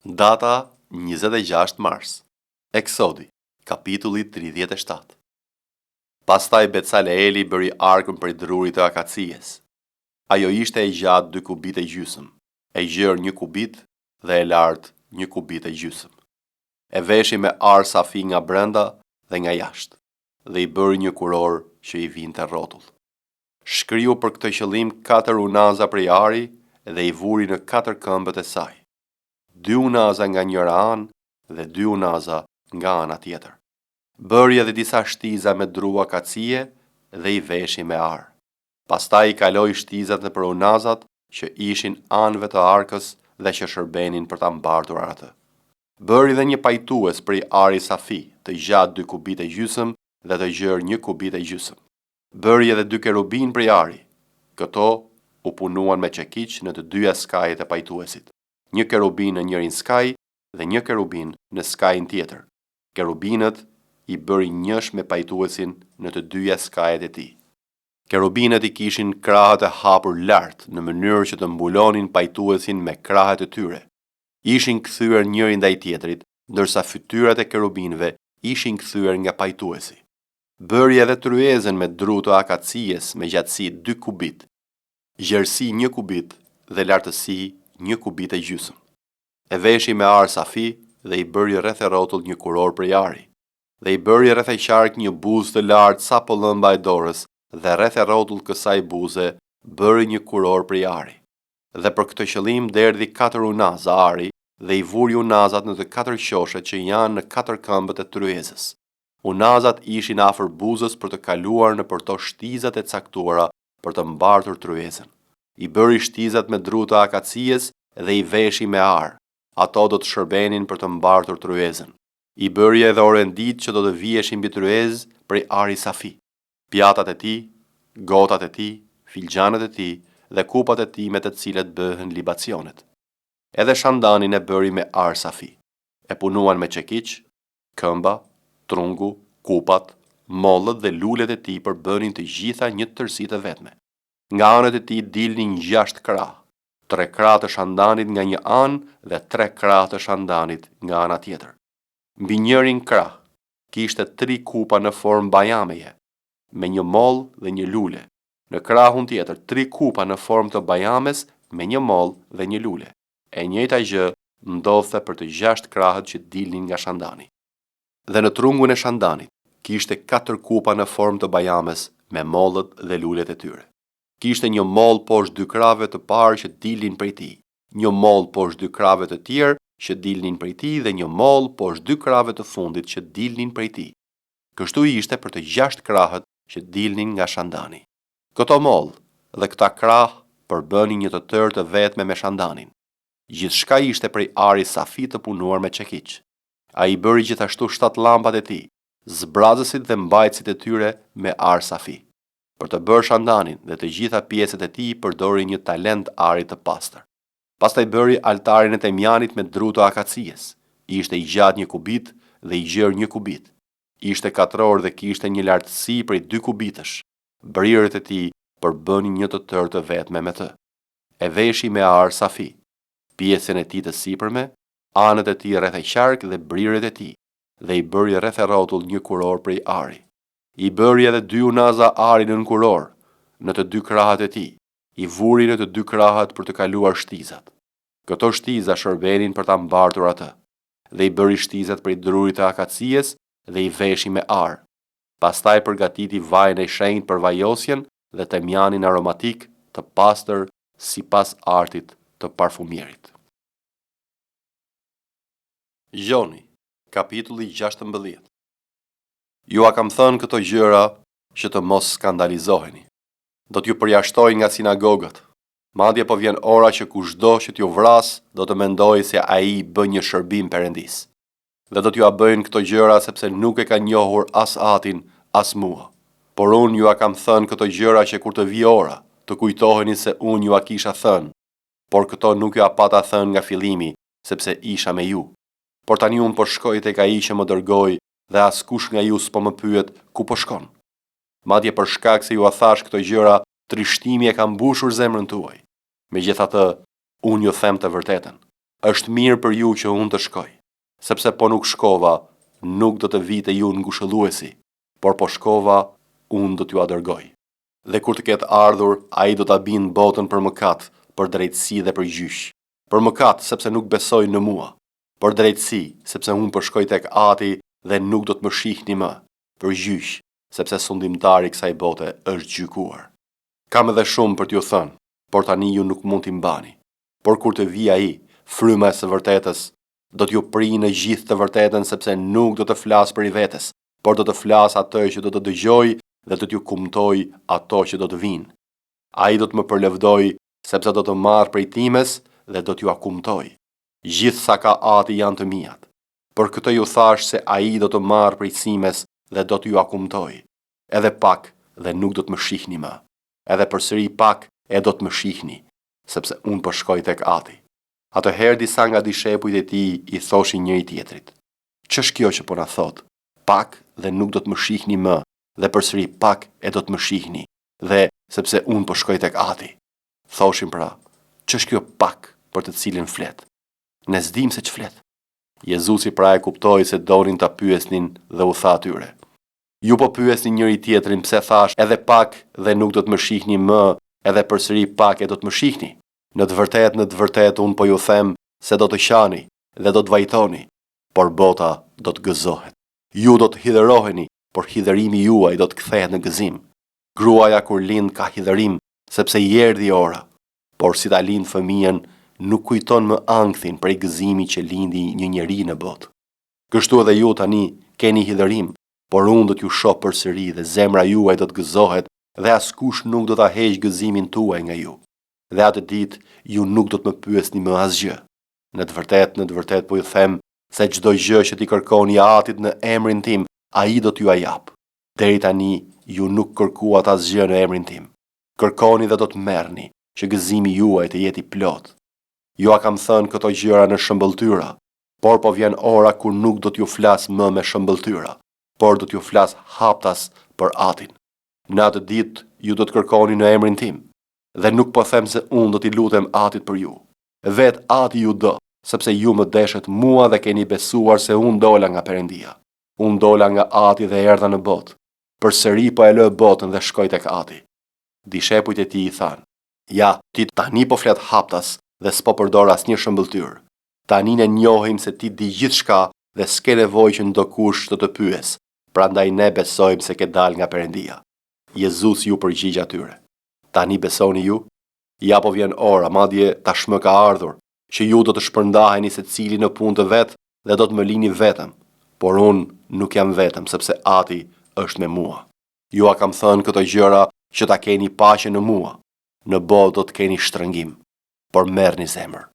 Data 26 mars. Eksodi, kapitulli 37. Pastaj Becaleeli bëri arkën prej drurit të akacijes. Ajo ishte e gjatë 2 kubit e gjysmë, e gjerë 1 kubit dhe e lartë 1 kubit e gjysmë. E veshi me ar safi nga brenda dhe nga jashtë, dhe i bëri një kuror që i vinte rrotull. Shkriu për këtë qëllim 4 unaza prej ari dhe i vuri në 4 këmbët e saj. 2 unaza nga njëra anë dhe 2 unaza nga ana tjetër. Bëri edhe disa shtiza me dru akacie dhe i veshi me ar. Pastaj i kaloi shtizat nëpër unazat që ishin anëve të arkës dhe që shërbenin për ta mbartur atë. Bëri dhe një pajtues prej ari safi, të gjatë 2 kubit e gjysmë dhe të gjerë 1 kubit e gjysmë. Bëri edhe 2 kerubin prej ari. Këto u punuan me çekiç në të dyja skajet e pajtuesit. 1 kerubin në njërin skaj dhe 1 kerubin në skajin tjetër. Kerubinët i bëri njësh me pajtuesin në të dyja skajet e tij. Kerubinët i kishin krahët e hapur lart në mënyrë që të mbulonin pajtuesin me krahët e tyre. Ishin kthyer njëri ndaj tjetrit, ndërsa fytyrat e kerubinëve ishin kthyer nga pajtuesi. Bëri edhe tryezën me dru të akacies me gjatësi 2 kubit, gjerësi 1 kubit dhe lartësi 1 kubit e gjysmë. E veshi me ar safi dhe i bëri rreth e rrotull një kuror prej ari. Dhe i bëri rreth e qark një buzë të lartë sa po lëmba e dorës dhe rreth e rrotull kësaj buze bëri një kuror prej ari. Dhe për këtë qëllim derdhi 4 unaza ari dhe i vuri unazat në të 4 qoshet që janë në 4 këmbët e tryezës. Unazat ishin afër buzës për të kaluar në përto shtizat e caktuara për të mbartur tryezën. I bëri shtizat me dru të akacies dhe i veshi me ar. Ato do të shërbenin për të mbartur tryezën. I bëri edhe orendit që do të vieshin mbi tryezë prej ari safi. Pjatat e tij, gotat e tij, filxhanët e tij dhe kupat e tij me të cilat bëhen libacionet. Edhe shandanin e bëri me ar safi. E punuan me çekiç, këmba, trungu, kupat, mollët dhe lulet e tij përbënin të gjitha një tërsi të vetme. Nga anët e tij dilnin 6 krah, 3 krah të shandanit nga një anë dhe 3 krah të shandanit nga ana tjetër. Mbi njërin krah kishte 3 kupa në formë bajameje, me një mollë dhe një lule. Në krahun tjetër 3 kupa në formë të bajames me një mollë dhe një lule. E njëjta gjë ndodhte për të 6 krahët që dilnin nga shandani. Dhe në trungun e shandanit kishte 4 kupa në formë të bajames me mollët dhe lulet e tyre. Kishte një mollë poshtë 2 krahëve të parë që dilnin prej tij, një mollë poshtë 2 krahëve të tjerë që dilnin prej tij dhe një mollë poshtë 2 krahëve të fundit që dilnin prej tij. Kështu ishte për të 6 krahët që dilnin nga shandani. Këto mollë dhe këta krah përbënin një të tërë të vetme me shandanin. Gjithçka ishte prej ari safi të punuar me çekiç. Ai bëri gjithashtu 7 llampat e tij, zbrazësit dhe mbajtësit e tyre me ar safi. Për të bërë shandanin dhe të gjitha pjesët e tij përdori një talent ari të pastër. Pastaj bëri altarin e temjanit me dru të akacies. Ishte i gjatë 1 kubit dhe i gjerë 1 kubit. Ishte katror dhe kishte një lartësi prej 2 kubitësh. Brirët e tij përbënin një të tërë të vetme me të. E veshi me ar safi, pjesën e tij të sipërme, anët e tij rreth e qark dhe brirët e tij, dhe i bëri rreth e rrotull një kuror prej ari. I bëri edhe 2 unaza ari nën kuror, në të 2 krahët e tij. I vuri në të 2 krahët për të kaluar shtizat. Këto shtiza shërbenin për ta mbartur atë. Dhe i bëri shtizat prej drurit të akacies dhe i veshi me ar. Pastaj përgatiti vajin e shenjtë për vajosjen dhe temjanin aromatik të pastër sipas artit të parfumierit. Gjoni, kapitulli 16. Ju a kam thënë këto gjëra që të mos skandalizoheni. Do t'ju përjashtoj nga sinagogët. Madje po vjen ora që kushdo që t'ju vras do të mendojë se ai bën një shërbim Perëndis. Dhe do t'ju a bëjnë këto gjëra sepse nuk e ka njohur as Atin, as mua. Por unë ju a kam thënë këto gjëra që kur të vijë ora, të kujtoheni se unë ju a kisha thënë. Por këto nuk ju a pata thënë nga fillimi, sepse isha me ju. Por tani unë po shkoj tek ai që më dërgoi dhe askush nga ju s'po më pyet ku po shkon. Madje për shkak se ju a thash këto gjëra, trishtimi e ka mbushur zemrën tuaj. Megjithatë, unë ju them të vërtetën. është mirë për ju që unë të shkoj, sepse po nuk shkova, nuk do të vite ju ngushëlluesi, por po shkova, unë do t'ju dërgoj. Dhe kur të ketë ardhur, ai do ta bindë botën për mëkat, për drejtësi dhe për gjyq. Për mëkat, sepse nuk besoj në mua, për drejtësi, sepse unë po shkoj tek Ati dhe nuk do të më shihni më, për gjyq, sepse sundimtari i kësaj bote është gjykuar. Kam edhe shumë për t'ju thënë, por tani ju nuk mund t'i mbani. Por kur të vijë ai, fryma e së vërtetës, do t'ju prinë në gjithë të vërtetën, sepse nuk do të flas për i vetes, por do të flas atë që do të dëgjoj dhe do t'ju kumtoj ato që do të vinë. Ai do të më përlevdoj, sepse do të marr prej times dhe do t'ju akumtoj. Gjithë sa ka Ati janë të mijat. Për këtë ju thash se ai do të marr prej simes dhe do t'ju akumtoj. Edhe pak dhe nuk do të më shihni më. Edhe përsëri pak e do të më shihni, sepse unë po shkoj tek Ati. Atëherë disa nga dishepujt e tij i thoshin njëri tjetrit: "Ç'është kjo që po na thot? Pak dhe nuk do të më shihni më, dhe përsëri pak e do të më shihni, dhe sepse unë po shkoj tek Ati." Thoshin pra: "Ç'është kjo pak për të cilin flet? Ne s'dim se ç'flet." Jezusi pra e kuptoi se donin ta pyesnin dhe u tha atyre: "Ju po pyesni njëri tjetrin pse thash edhe pak dhe nuk do të më shihni më, edhe përsëri pak e do të më shihni? Në të vërtetë unë po ju them se do të qani dhe do të vajtoni, por bota do të gëzohet. Ju do të hidheroheni, por hidherimi juaj do të kthehet në gëzim. Gruaja kur lind ka hidherim, sepse i erdhi ora, por si ta lind fëmijën, nuk kujton më ankthin prej gëzimi që lindi një njeri në botë. Kështu edhe ju tani keni hidherim, por unë do t'ju shoh përsëri dhe zemra juaj do të gëzohet dhe askush nuk do ta heqë gëzimin tuaj nga ju. Dhe atë ditë ju nuk do të më pyesni më asgjë. Në të vërtetë po ju them se çdo gjë që ti kërkoni Atit në emrin tim, ai do t'ju jap. Deri tani ju nuk kërkuat asgjë në emrin tim. Kërkoni dhe do të merrni, që gëzimi juaj të jetë i plot. Ju a kam thënë këto gjëra në shëmbëltyra, por po vjen ora kur nuk do t'ju flas më me shëmbëltyra, por do t'ju flas haptas për Atin. Në atë ditë ju do të kërkoni në emrin tim, dhe nuk po them se unë do t'i lutem Atit për ju. Vet Ati ju do, sepse ju më deshet mua dhe keni besuar se unë dola nga Perëndia. Unë dola nga Ati dhe erdha në botë. Përsëri po e lë botën dhe shkoj tek Ati." Dishepujt e tij i thanë: "Ja, ti tani po flet haptas dhe s'po përdor asnjë shëmbëltyr. Tani ne njohim se ti di gjithçka dhe s'ke nevojë që ndokush të të pyes. Prandaj ne besojmë se ke dal nga Perëndia." Jezusi ju përgjigj atyre: "Tani besoni ju? Ja po vjen ora, madje tashmë ka ardhur, që ju do të shpërndaheni secili në punë të vet dhe do të më lini vetëm, por unë nuk jam vetëm, sepse Ati është me mua. Ju a kam thënë këto gjëra që ta keni paqe në mua. Në botë do të keni shtrëngim, por merrni zemër.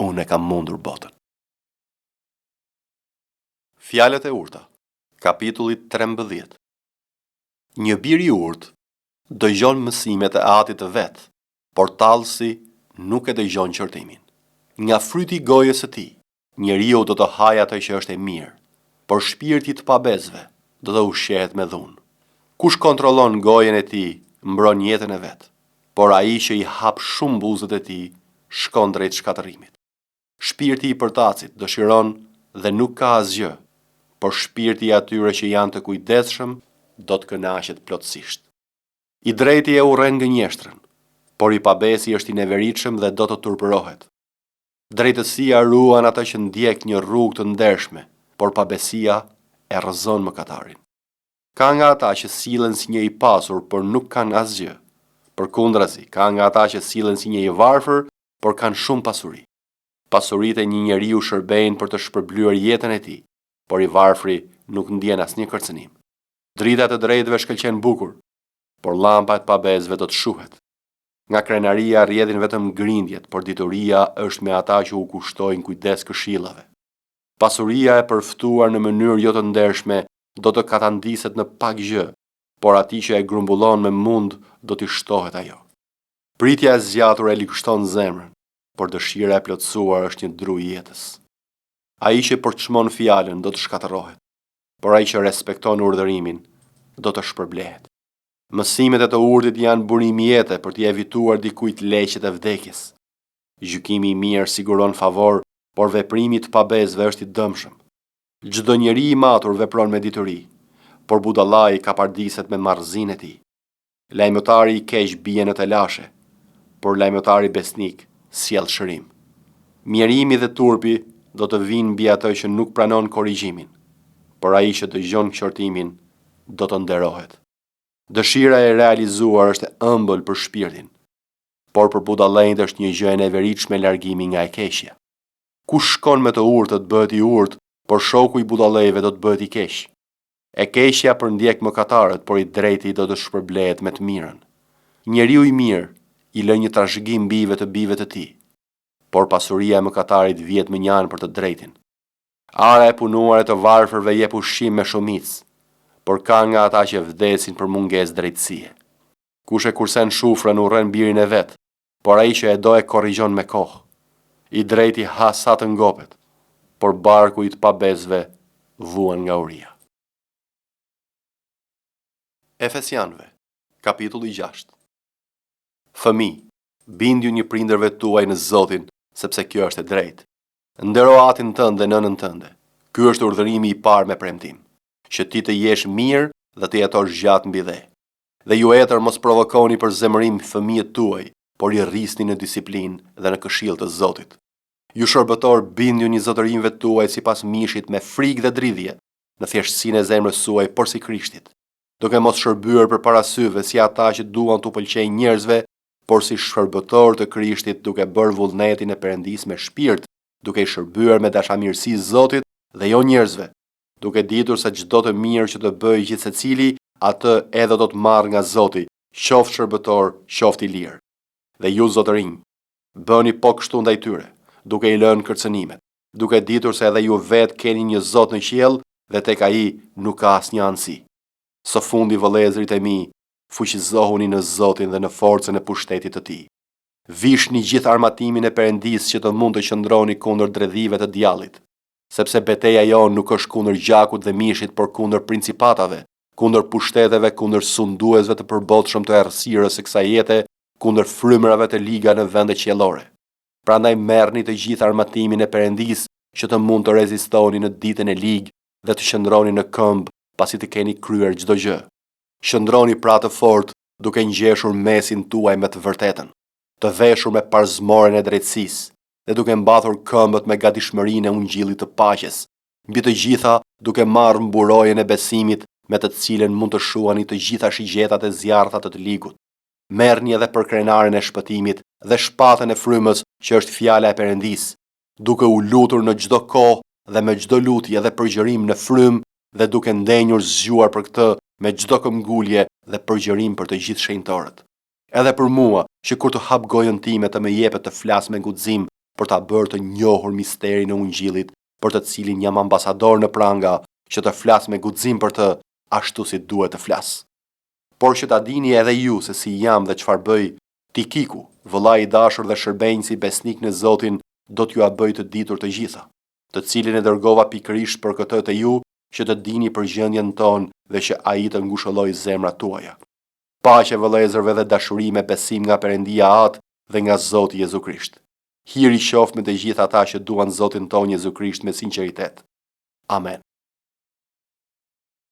Unë e kam mundur botën." Fjalët e urta, kapitulli 13. Një bir i urtë dëgjon mësimet e Atit të vet, por tallësi nuk e dëgjon qortimin. Nga fryti i gojës së tij, njeriu do të hajë atë që është e mirë, por shpirti i pabezëve do të ushqehet me dhunë. Kush kontrollon gojen e tij, mbron jetën e vet, por ai që i hap shumë buzët e tij, shkon drejt shkatërimit. Shpirti i përtacit dëshiron dhe nuk ka asgjë, por shpirti i atyre që janë të kujdesshëm do të kënaqet plotësisht. I drejti e urren gënjeshtrën, por i pabesi është i neveritshëm dhe do të turpërohet. Drejtësia ruan ata që ndjek një rrugë të ndershme, por pabesia e rrëzon mëkatarin. Ka nga ata që sillen si një i pasur, por nuk kanë asgjë. Përkundrazi, ka nga ata që sillen si një i varfër, por kanë shumë pasuri. Pasuritë e një njeriu shërbejnë për të shpërblyer jetën e tij, por i varfri nuk ndjen asnjë kërcënim. Drita e të drejtëve shkëlqen bukur, por llampa e të pabezëve do të shuhet. Nga krenaria rrjedhin vetëm grindjet, por dituria është me ata që u kushtojnë kujdes këshillave. Pasuria e përftuar në mënyrë jo të ndershme do të katandiset në pak gjë, por atij që e grumbullon me mund do t'i shtohet ajo. Pritja e zgjatur e ligështon zemrën, por dëshira e plotësuar është një dru i jetës. Ai që përçmon fjalën do të shkatërrohet, por ai që respekton urdhërimin do të shpërblehet. Mësimet e të urdhit janë burim jete për t'i evituar dikujt leqet e vdekjes. Gjykimi i mirë siguron favor, por veprimi të pabezëve është i dëmshëm. Çdo njeri i matur vepron me dituri, por budallai kapardiset me marrëzinë e tij. Lajmëtari i keq bie në të lashe, por lajmëtari besnik sjell shërim. Mjerimi dhe turpi do të vinë mbi atë që nuk pranon korrigjimin, por ai që dëgjon qortimin do të nderohet. Dëshira e realizuar është e ëmbël për shpirtin, por për budallënjtë është një gjë e neveritshme largimi nga e keqja. Kush shkon me të urtët bëhet i urtë, por shoku i budallëve do të bëhet i keq. E keqja përndjek mëkatarët, por i drejti do të shpërblehet me të mirën. Njeriu i mirë i lë një trashëgim mbi të bijve të tij, por pasuria e mëkatarit vjet me një anë për të drejtin. Ara e punuar e të varfërve jep ushqim me shumicë, por ka nga ata që vdesin për mungesë drejtësie. Kush e kursen shufrën urren birin e vet, por ai që e do e korrigjon me kohë. I drejti ha sa të ngopet, por barku i të pabezëve vuan nga uria. Efesianëve, kapitulli 6. Fëmijë, bindju një prindërve tuaj në Zotin, sepse kjo është e drejtë. Ndero atin tënd dhe nënën tënde. Ky është urdhërimi i parë me premtim, që ti të jesh mirë dhe të jetosh gjatë mbi dhe. Dhe ju etër mos provokoni për zemërim fëmijët tuaj, por i rrisni në disiplinë dhe në këshill të Zotit. Ju shërbëtor bindju një zotërinjve tuaj sipas mishit me frikë dhe dridhje, në thjeshtësinë e zemrës suaj por si Krishtit, duke mos shërbyer përpara syve si ata që duan t'u pëlqejnë njerëzve, por si shërbëtor të Krishtit duke bërë vullnetin e Perëndis me shpirt, duke i shërbyer me dashamirësi Zotit dhe jo njerëzve, duke ditur se çdo të mirë që të bëjë gjithsecili, atë edhe do të marrë nga Zoti, qoftë shërbëtor, qoftë i lirë. Dhe ju zotërinj, bëni po kështu ndaj tyre, duke i lënë kërcënimet, duke ditur se edhe ju vetë keni një Zot në qiell dhe tek ai nuk ka asnjë anësi. Së fundi vëllezërit e mi, fuqizohuni në Zotin dhe në forcën e pushtetit të tij. Vishni gjithë armatimin e Perëndis që të mund të qëndroni kundër dredhive të djallit, sepse betejë jonë nuk është kundër gjakut dhe mishit, por kundër principatave, kundër pushteteve, kundër sunduesve të përbotshëm të errësirës së kësaj jete, kundër frymërave të liga në vende qiellore. Prandaj merrni të gjithë armatimin e Perëndis që të mund të rezistoni në ditën e ligë dhe të qëndroni në këmbë pasi të keni kryer çdo gjë. Qëndroni pra të fortë, duke ngjeshur mesin tuaj me të vërtetën, të veshur me parzmoren e drejtësisë dhe duke mbathur këmbët me gatishmërinë e ungjillit të paqes, mbi të gjitha duke marrë mburojën e besimit me të cilën mund të shuani të gjitha shigjetat e zjarrta të ligut. Merrni edhe për krenaren e shpëtimit dhe shpatën e frymës që është fjala e Perëndis, duke u lutur në çdo kohë dhe me çdo lutje dhe përgjërim në frymë dhe duke ndenjur zgjuar për këtë me çdo këmbgulje dhe përgjërim për të gjithë shenjtorët. Edhe për mua, që kur të hap gojën time të më jepet të flas me guxim për ta bërë të njohur misterin e ungjillit, për të cilin jam ambasador në pranga, që të flas me guxim për të ashtu si duhet të flas. Por që ta dini edhe ju se si jam dhe çfarë bëj, Tikiku, vëllai i dashur dhe shërbenjësi besnik në Zotin, do t'ju a bëj të ditur të gjitha, të cilin e dërgova pikërisht për këtë te ju, që të dini për gjendjen tonë dhe që ai të ngushëlloj zemrat tuaja. Paqe vëllezërve dhe dashuri me besim nga Perëndia Atë dhe nga Zoti Jezu Krisht. Hiri qoftë me të gjithë ata që duan Zotin tonë Jezu Krisht me sinqeritet. Amen.